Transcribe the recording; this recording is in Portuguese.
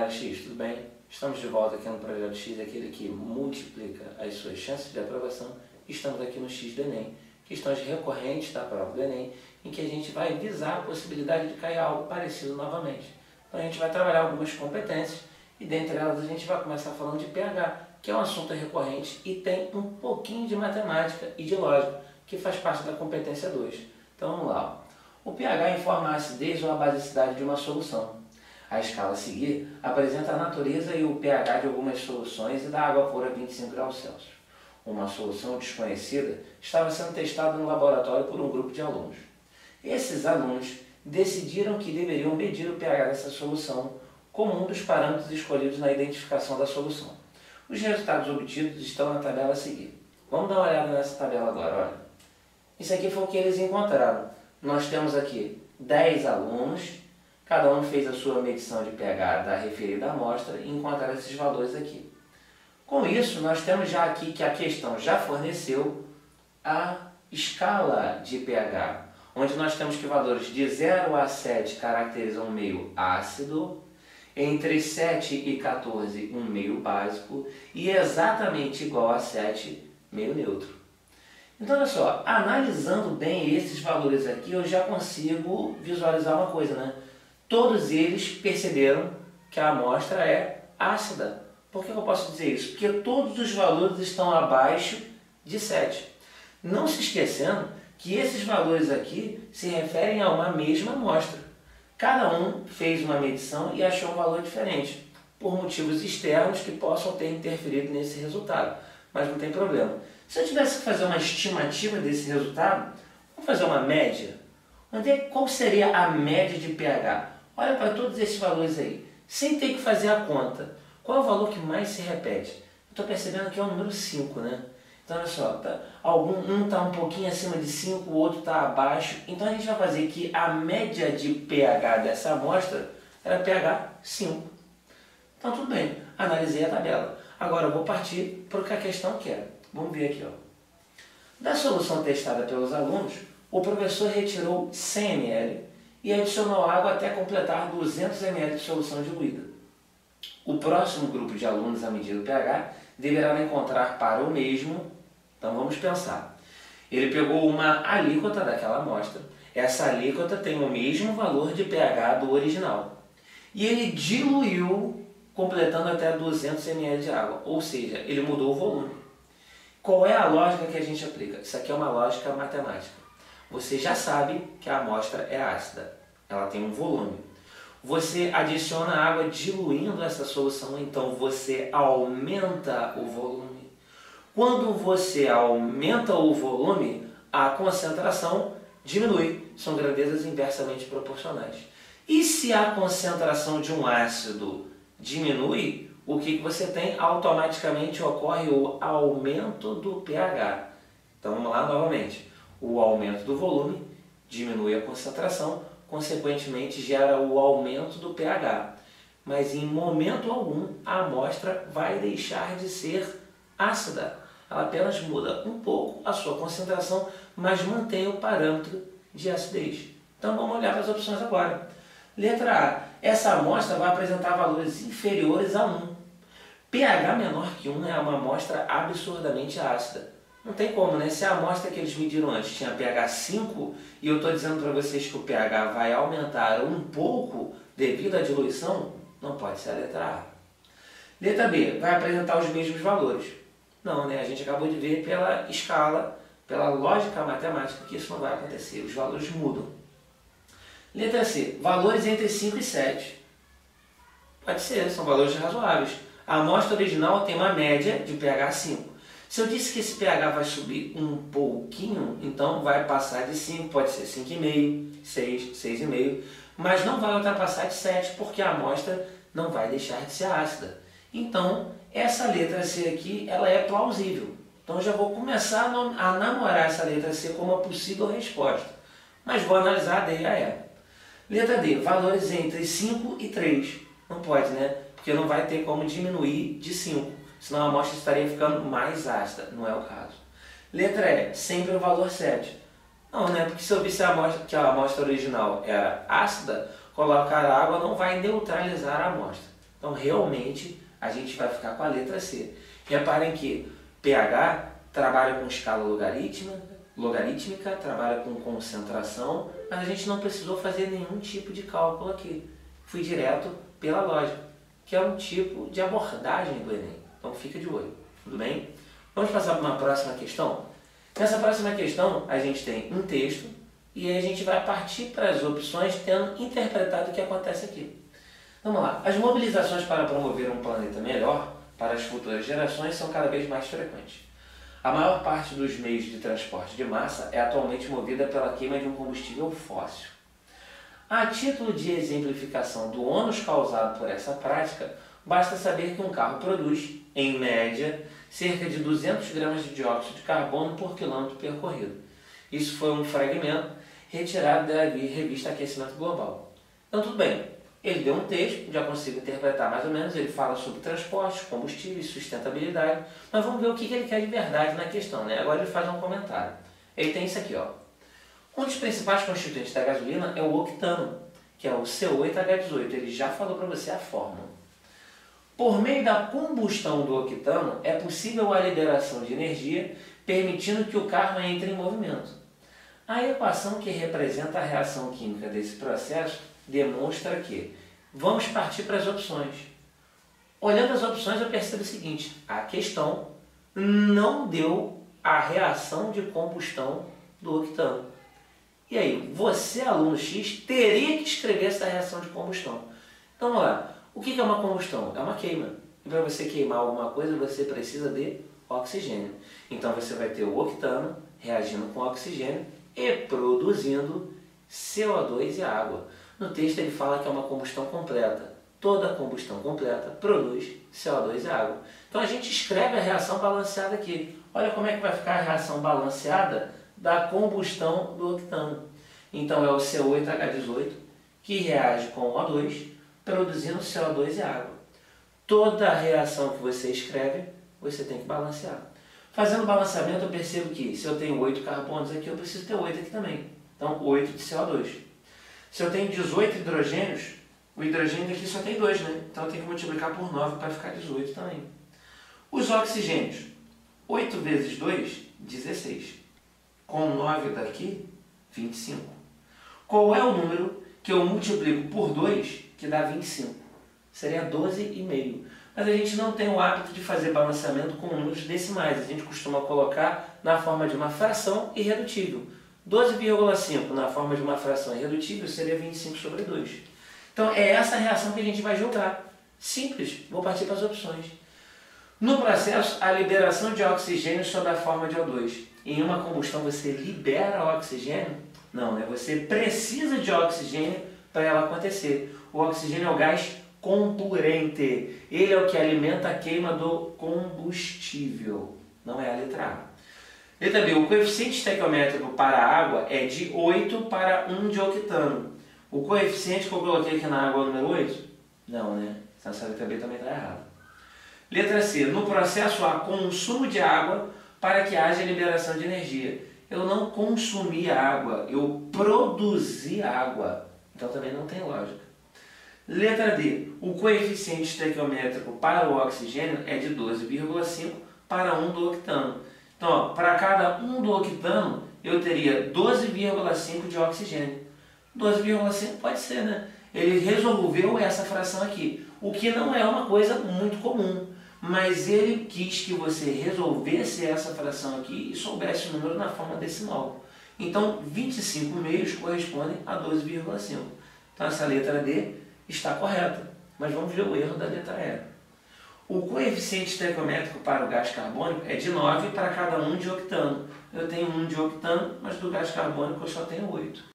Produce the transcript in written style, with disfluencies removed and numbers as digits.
área X, tudo bem? Estamos de volta aqui no Projeto X, aquele que multiplica as suas chances de aprovação. Estamos aqui no X do Enem, questões recorrentes da prova do Enem, em que a gente vai visar a possibilidade de cair algo parecido novamente. Então a gente vai trabalhar algumas competências e dentre elas a gente vai começar falando de pH, que é um assunto recorrente e tem um pouquinho de matemática e de lógica, que faz parte da competência 2. Então vamos lá. O pH informa a acidez ou a basicidade de uma solução. A escala a seguir apresenta a natureza e o pH de algumas soluções e da água pura a 25 graus Celsius. Uma solução desconhecida estava sendo testada no laboratório por um grupo de alunos. Esses alunos decidiram que deveriam medir o pH dessa solução como um dos parâmetros escolhidos na identificação da solução. Os resultados obtidos estão na tabela a seguir. Vamos dar uma olhada nessa tabela agora. Olha. Isso aqui foi o que eles encontraram. Nós temos aqui 10 alunos. Cada um fez a sua medição de pH da referida amostra e encontraram esses valores aqui. Com isso, nós temos já aqui que a questão já forneceu a escala de pH, onde nós temos que valores de 0 a 7 caracterizam um meio ácido, entre 7 e 14 um meio básico e exatamente igual a 7 meio neutro. Então, olha só, analisando bem esses valores aqui, eu já consigo visualizar uma coisa, né? Todos eles perceberam que a amostra é ácida. Por que eu posso dizer isso? Porque todos os valores estão abaixo de 7. Não se esquecendo que esses valores aqui se referem a uma mesma amostra. Cada um fez uma medição e achou um valor diferente, por motivos externos que possam ter interferido nesse resultado. Mas não tem problema. Se eu tivesse que fazer uma estimativa desse resultado, vamos fazer uma média. Qual seria a média de pH? Olha para todos esses valores aí, sem ter que fazer a conta. Qual é o valor que mais se repete? Estou percebendo que é o número 5, né? Então olha só, um está um pouquinho acima de 5, o outro está abaixo. Então a gente vai fazer que a média de pH dessa amostra era pH 5. Então tudo bem, analisei a tabela. Agora eu vou partir para o que a questão quer. Vamos ver aqui. Ó. Da solução testada pelos alunos, o professor retirou 100 ml e adicionou água até completar 200 ml de solução diluída. O próximo grupo de alunos a medir o pH deverá encontrar para o mesmo. Então vamos pensar. Ele pegou uma alíquota daquela amostra. Essa alíquota tem o mesmo valor de pH do original. E ele diluiu, completando até 200 ml de água. Ou seja, ele mudou o volume. Qual é a lógica que a gente aplica? Isso aqui é uma lógica matemática. Você já sabe que a amostra é ácida, ela tem um volume. Você adiciona água diluindo essa solução, então você aumenta o volume. Quando você aumenta o volume, a concentração diminui. São grandezas inversamente proporcionais. E se a concentração de um ácido diminui, o que você tem? Automaticamente ocorre o aumento do pH. Então vamos lá novamente. O aumento do volume diminui a concentração, consequentemente gera o aumento do pH. Mas em momento algum a amostra vai deixar de ser ácida. Ela apenas muda um pouco a sua concentração, mas mantém o parâmetro de acidez. Então vamos olhar para as opções agora. Letra A. Essa amostra vai apresentar valores inferiores a 1. pH menor que 1 é uma amostra absurdamente ácida. Não tem como, né? Se a amostra que eles mediram antes tinha pH 5 e eu estou dizendo para vocês que o pH vai aumentar um pouco devido à diluição, não pode ser a letra A. Letra B, vai apresentar os mesmos valores. Não, né? A gente acabou de ver pela escala, pela lógica matemática que isso não vai acontecer, os valores mudam. Letra C, valores entre 5 e 7. Pode ser, são valores razoáveis. A amostra original tem uma média de pH 5. Se eu disse que esse pH vai subir um pouquinho, então vai passar de 5, pode ser 5,5, 6, 6,5, mas não vai ultrapassar de 7, porque a amostra não vai deixar de ser ácida. Então, essa letra C aqui, ela é plausível. Então, eu já vou começar a namorar essa letra C como uma possível resposta, mas vou analisar a D e a E. Letra D, valores entre 5 e 3. Não pode, né? Porque não vai ter como diminuir de 5. Senão a amostra estaria ficando mais ácida, não é o caso. Letra E, sempre o valor 7. Não, né? Porque se eu visse que a amostra original era ácida, colocar água não vai neutralizar a amostra. Então, realmente, a gente vai ficar com a letra C. Reparem que pH trabalha com escala logarítmica, trabalha com concentração, mas a gente não precisou fazer nenhum tipo de cálculo aqui. Fui direto pela lógica, que é um tipo de abordagem do Enem. Então, fica de olho, tudo bem? Vamos passar para uma próxima questão? Nessa próxima questão, a gente tem um texto e aí a gente vai partir para as opções tendo interpretado o que acontece aqui. Vamos lá. As mobilizações para promover um planeta melhor para as futuras gerações são cada vez mais frequentes. A maior parte dos meios de transporte de massa é atualmente movida pela queima de um combustível fóssil. A título de exemplificação do ônus causado por essa prática, basta saber que um carro produz, em média, cerca de 200 gramas de dióxido de carbono por quilômetro percorrido. Isso foi um fragmento retirado da revista Aquecimento Global. Então, tudo bem. Ele deu um texto, já consigo interpretar mais ou menos, ele fala sobre transportes, combustíveis, sustentabilidade, mas vamos ver o que ele quer de verdade na questão, né? Agora ele faz um comentário. Ele tem isso aqui, ó. Um dos principais constituintes da gasolina é o octano, que é o C8H18. Ele já falou para você a fórmula. Por meio da combustão do octano, é possível a liberação de energia, permitindo que o carro entre em movimento. A equação que representa a reação química desse processo demonstra que vamos partir para as opções. Olhando as opções, eu percebo o seguinte: a questão não deu a reação de combustão do octano. E aí, você, aluno X, teria que escrever essa reação de combustão. Então, vamos lá. O que é uma combustão? É uma queima. E para você queimar alguma coisa, você precisa de oxigênio. Então, você vai ter o octano reagindo com oxigênio e produzindo CO2 e água. No texto ele fala que é uma combustão completa. Toda combustão completa produz CO2 e água. Então a gente escreve a reação balanceada aqui. Olha como é que vai ficar a reação balanceada da combustão do octano. Então é o C8H18 que reage com o O2, produzindo CO2 e água. Toda reação que você escreve, você tem que balancear. Fazendo o balanceamento, eu percebo que se eu tenho 8 carbonos aqui, eu preciso ter 8 aqui também. Então 8 de CO2. Se eu tenho 18 hidrogênios, o hidrogênio aqui só tem 2, né? Então eu tenho que multiplicar por 9 para ficar 18 também. Os oxigênios, 8 vezes 2, 16. Com 9 daqui, 25. Qual é o número que eu multiplico por 2 que dá 25? Seria 12,5. Mas a gente não tem o hábito de fazer balanceamento com números decimais. A gente costuma colocar na forma de uma fração irredutível. 12,5 na forma de uma fração irredutível seria 25 sobre 2. Então é essa reação que a gente vai julgar. Simples, vou partir para as opções. No processo, a liberação de oxigênio sob a forma de O2. Em uma combustão você libera oxigênio? Não, né? Você precisa de oxigênio para ela acontecer. O oxigênio é o gás comburente. Ele é o que alimenta a queima do combustível. Não é a letra A. Letra B. O coeficiente estequiométrico para a água é de 8 para 1 de octano. O coeficiente que eu coloquei aqui na água é o número 8? Não, né? Então essa letra B também está errada. Letra C. No processo há consumo de água para que haja liberação de energia. Eu não consumi água, eu produzi água. Então também não tem lógica. Letra D. O coeficiente estequiométrico para o oxigênio é de 12,5 para 1 do octano. Então, ó, para cada 1 do octano, eu teria 12,5 de oxigênio. 12,5 pode ser, né? Ele resolveu essa fração aqui, o que não é uma coisa muito comum. Mas ele quis que você resolvesse essa fração aqui e soubesse o número na forma decimal. Então, 25 meios correspondem a 12,5. Então, essa letra D está correta. Mas vamos ver o erro da letra E. O coeficiente estequiométrico para o gás carbônico é de 9 para cada 1 de octano. Eu tenho 1 de octano, mas do gás carbônico eu só tenho 8.